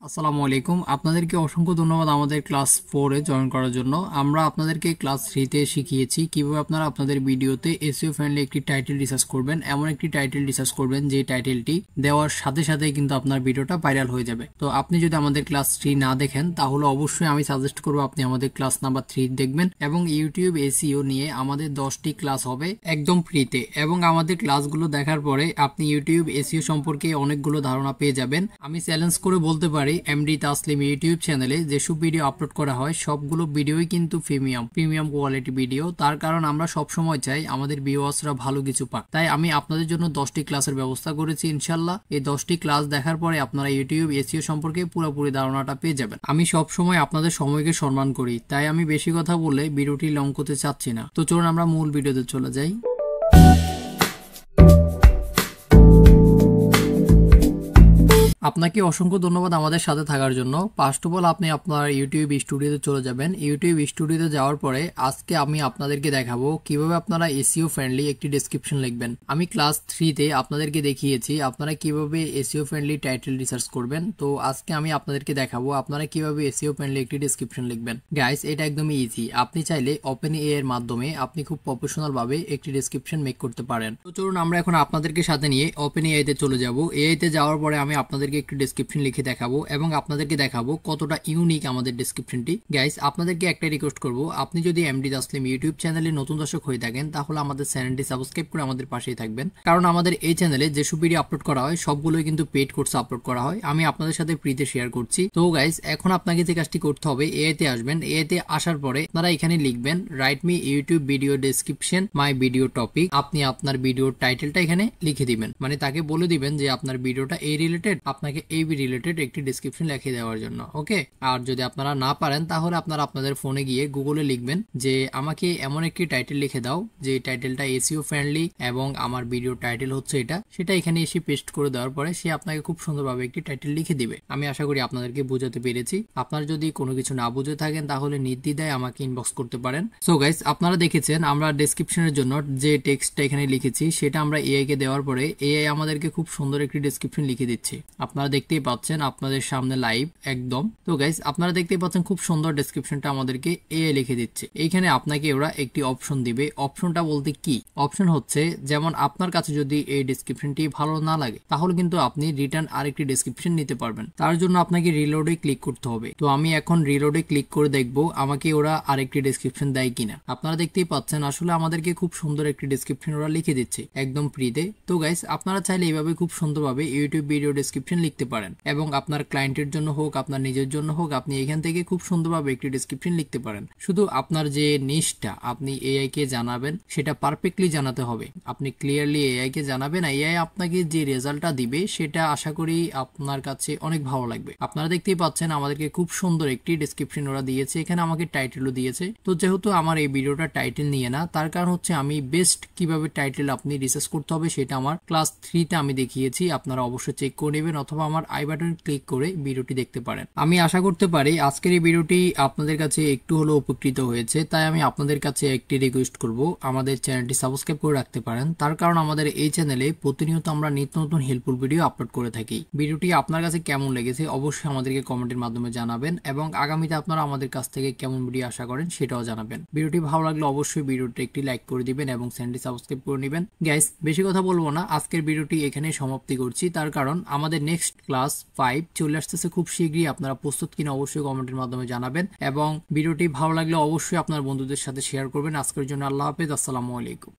আসসালামু আলাইকুম। আপনাদেরকে অসংখ্য ধন্যবাদ আমাদের ক্লাস 4 এ জয়েন করার জন্য। আমরা আপনাদেরকে ক্লাস 3 তে শিখিয়েছি কিভাবে আপনারা আপনাদের ভিডিওতে এসইও ফ্রেন্ডলি একটি টাইটেল রিসার্চ করবেন, এমন একটি টাইটেল রিসার্চ করবেন যে টাইটেলটি দেওয়ার সাথে সাথে কিন্তু আপনার ভিডিওটা ভাইরাল হয়ে যাবে। তো আপনি যদি আমাদের ক্লাস 3 না দেখেন তাহলে অবশ্যই আমি সাজেস্ট করব আপনি আমাদের ক্লাস নাম্বার 3 দেখবেন। এবং ইউটিউব এসইও নিয়ে আমাদের 10টি ক্লাস হবে একদম ফ্রিতে, এবং আমাদের ক্লাসগুলো দেখার পরে আপনি ইউটিউব এসইও সম্পর্কে অনেকগুলো ধারণা পেয়ে যাবেন। আমি চ্যালেঞ্জ করে বলতে পারি এমডি তাসলিম ইউটিউব চ্যানেলে যেসব ভিডিও আপলোড করা হয় সবগুলো ভিডিওই কিন্তু প্রিমিয়াম কোয়ালিটি ভিডিও। তার কারণ আমরা সব সময় চাই আমাদের ভিউয়ার্সরা ভালো কিছু পাক। তাই আমি আপনাদের জন্য 10টি ক্লাসের ব্যবস্থা করেছি ইনশাল্লাহ। এই 10টি ক্লাস দেখার পরে আপনারা ইউটিউব এসইও সম্পর্কে পুরোপুরি ধারণাটা পেয়ে যাবেন। আমি সব সময় আপনাদের সময়কে সম্মান করি, তাই আমি বেশি কথা বলে ভিডিওটি লং করতে চাচ্ছি না। তো চলুন আমরা মূল ভিডিওতে চলে যাই। আপনাকে অসংখ্য ধন্যবাদ আমাদের সাথে থাকার জন্য। ফার্স্ট অফ অল আপনি আপনার ইউটিউব স্টুডিওতে চলে যাবেন। ইউটিউব স্টুডিওতে যাওয়ার পরে আজকে আমি আপনাদেরকে দেখাবো কিভাবে আপনারা এসইও ফ্রেন্ডলি একটি ডেসক্রিপশন লিখবেন। আমি ক্লাস 3 তে আপনাদেরকে দেখিয়েছি আপনারা কিভাবে এসইও ফ্রেন্ডলি টাইটেল রিসার্চ করবেন। তো আজকে আমি আপনাদেরকে দেখাবো আপনারা কিভাবে এসইও ফ্রেন্ডলি একটি ডেসক্রিপশন লিখবেন। গাইস, এটা একদমই ইজি। আপনি চাইলে ওপেন এআই এর মাধ্যমে আপনি খুব প্রফেশনাল ভাবে একটি ডেসক্রিপশন মেক করতে পারেন। তো চলুন আমরা এখন আপনাদেরকে সাথে নিয়ে ওপেন এআই তে চলে যাব। এআই তে যাওয়ার পরে আমি আপনাদেরকে একটু ডেসক্রিপশন লিখে দেখাবো এবং আপনাদেরকে দেখাবো কতটা ইউনিক আমাদের ডেসক্রিপশনটি। গাইস, আপনাদেরকে একটা রিকোয়েস্ট করব, আপনি যদি এমডি তাসলিম ইউটিউব চ্যানেলে নতুন দর্শক হয়ে থাকেন তাহলে আমাদের চ্যানেলটি সাবস্ক্রাইব করে আমাদের পাশেই থাকবেন। কারণ আমাদের এই চ্যানেলে যেসব ভিডিও আপলোড করা হয় সবগুলোই কিন্তু পেইড কোর্সে আপলোড করা হয়। আমি আপনাদের সাথে ফ্রিতে শেয়ার করছি। তো গাইস, এখন আপনাকে যে কাজটি করতে হবে, এআই তে আসবেন। এআই তে আসার পরে আপনারা এখানে লিখবেন write me YouTube video description my video topic. আপনি আপনার ভিডিওর টাইটেলটা এখানে লিখে দিবেন, মানে তাকে বলে দিবেন যে আপনার ভিডিওটা এই রিলেটেড, আপনাকে এই রিলেটেড একটি ডেসক্রিপশন লিখে দেওয়ার জন্য। ওকে, আর যদি আপনারা না পারেন তাহলে আপনারা আপনাদের ফোনে গিয়ে গুগলে লিখবেন যে আমাকে এমন একটি টাইটেল লিখে দাও যে টাইটেলটা এসইও ফ্রেন্ডলি এবং আমার ভিডিও টাইটেল হচ্ছে এটা। সেটা এখানে এসে পেস্ট করে দেওয়ার পরে সে আপনাকে খুব সুন্দরভাবে একটি টাইটেল লিখে দিবে। আমি আশা করি আপনাদেরকে বোঝাতে পেরেছি। আপনারা যদি কোনো কিছু না বুঝে থাকেন তাহলে নির্দ্বিধায় আমাকে ইনবক্স করতে পারেন। সো গাইস, আপনারা দেখেছেন আমরা ডেসক্রিপশনের জন্য যে টেক্সটটা এখানে লিখেছি সেটা আমরা এআই কে দেওয়ার পরে এআই আমাদেরকে খুব সুন্দর একটি ডেসক্রিপশন লিখে দিচ্ছে। আপনারা দেখতেই পাচ্ছেন আপনাদের সামনে লাইভ একদম। তো গাইস, আপনারা দেখতেই পাচ্ছেন খুব সুন্দর ডেসক্রিপশনটা আমাদেরকে এআই লিখে দিচ্ছে। এইখানে আপনাকে ওরা একটি অপশন দিবে। অপশনটা বলতে কি? অপশন হচ্ছে যেমন আপনার কাছে যদি এই ডেসক্রিপশনটি ভালো না লাগে তাহলে কিন্তু আপনি রিটার্ন আরেকটি ডেসক্রিপশন নিতে পারবেন। তার জন্য আপনাকে রিলোডে ক্লিক করতে হবে। তো আমি এখন রিলোডে ক্লিক করে দেখবো আমাকে ওরা আরেকটি ডেসক্রিপশন দেয় কিনা। আপনারা দেখতেই পাচ্ছেন আসলে আমাদেরকে খুব সুন্দর একটি ডেসক্রিপশন ওরা লিখে দিচ্ছে একদম ফ্রিতে। তো গাইস, আপনারা চাইলে এইভাবে খুব সুন্দরভাবে ইউটিউব ভিডিও ডেসক্রিপশন লিখতে পারেন এবং আপনার ক্লায়েন্টের জন্য হোক আপনার নিজের জন্য হোক আপনি এখান থেকে খুব সুন্দরভাবে একটি ডেসক্রিপশন লিখতে পারেন। শুধু আপনার যে নিশটা আপনি এআই কে জানাবেন সেটা পারফেক্টলি জানাতে হবে। আপনি ক্লিয়ারলি এআই কে জানাবেন, এআই আপনাকে যে রেজাল্টটা দিবে সেটা আশা করি আপনার কাছে অনেক ভালো লাগবে। আপনারা দেখতেই পাচ্ছেন আমাদেরকে খুব সুন্দর একটি ডেসক্রিপশন ওরা দিয়েছে। এখানে আমাকে টাইটেলও দিয়েছে। তো যেহেতু আমার এই ভিডিওটা টাইটেল নিয়ে না, তার কারণ হচ্ছে আমি বেস্ট কিভাবে টাইটেল আপনি রিসার্চ করতে হবে সেটা আমার ক্লাস 3 তে আমি দেখিয়েছি। আপনারা অবশ্যই চেক করে নেবেন অথবা আমার আই বাটন ক্লিক করে ভিডিওটি দেখতে পারেন। আমি আশা করতে পারি আজকের এই ভিডিওটি আপনাদের কাছে একটু হলেও উপকৃত হয়েছে। তাই আমি আপনাদের কাছে একটি রিকোয়েস্ট করব, আমাদের চ্যানেলটি সাবস্ক্রাইব করে রাখতে পারেন। তার কারণ আমাদের এই চ্যানেলে প্রতিনিয়ত আমরা নিত্য নতুন হেল্পফুল ভিডিও আপলোড করে থাকি। ভিডিওটি আপনার কাছে কেমন লেগেছে অবশ্যই আমাদেরকে কমেন্টের মাধ্যমে জানাবেন এবং আগামীতে আপনারা আমাদের কাছ থেকে কেমন ভিডিও আশা করেন সেটাও জানাবেন। ভিডিওটি ভালো লাগলে অবশ্যই ভিডিওটি একটি লাইক করে দিবেন এবং চ্যানেলটি সাবস্ক্রাইব করে নেবেন। গাইস, বেশি কথা বলবো না, আজকের ভিডিওটি এখানে সমাপ্তি করছি। তার কারণ আমাদের নেক্সট ক্লাস 5 চলে আসতেছে খুব শীঘ্রই। আপনারা প্রস্তুত কিনা অবশ্যই কমেন্টের মাধ্যমে জানাবেন এবং ভিডিওটি ভালো লাগলে অবশ্যই আপনার বন্ধুদের সাথে শেয়ার করবেন। আজকের জন্য আল্লাহ হাফেজ, আসসালামু আলাইকুম।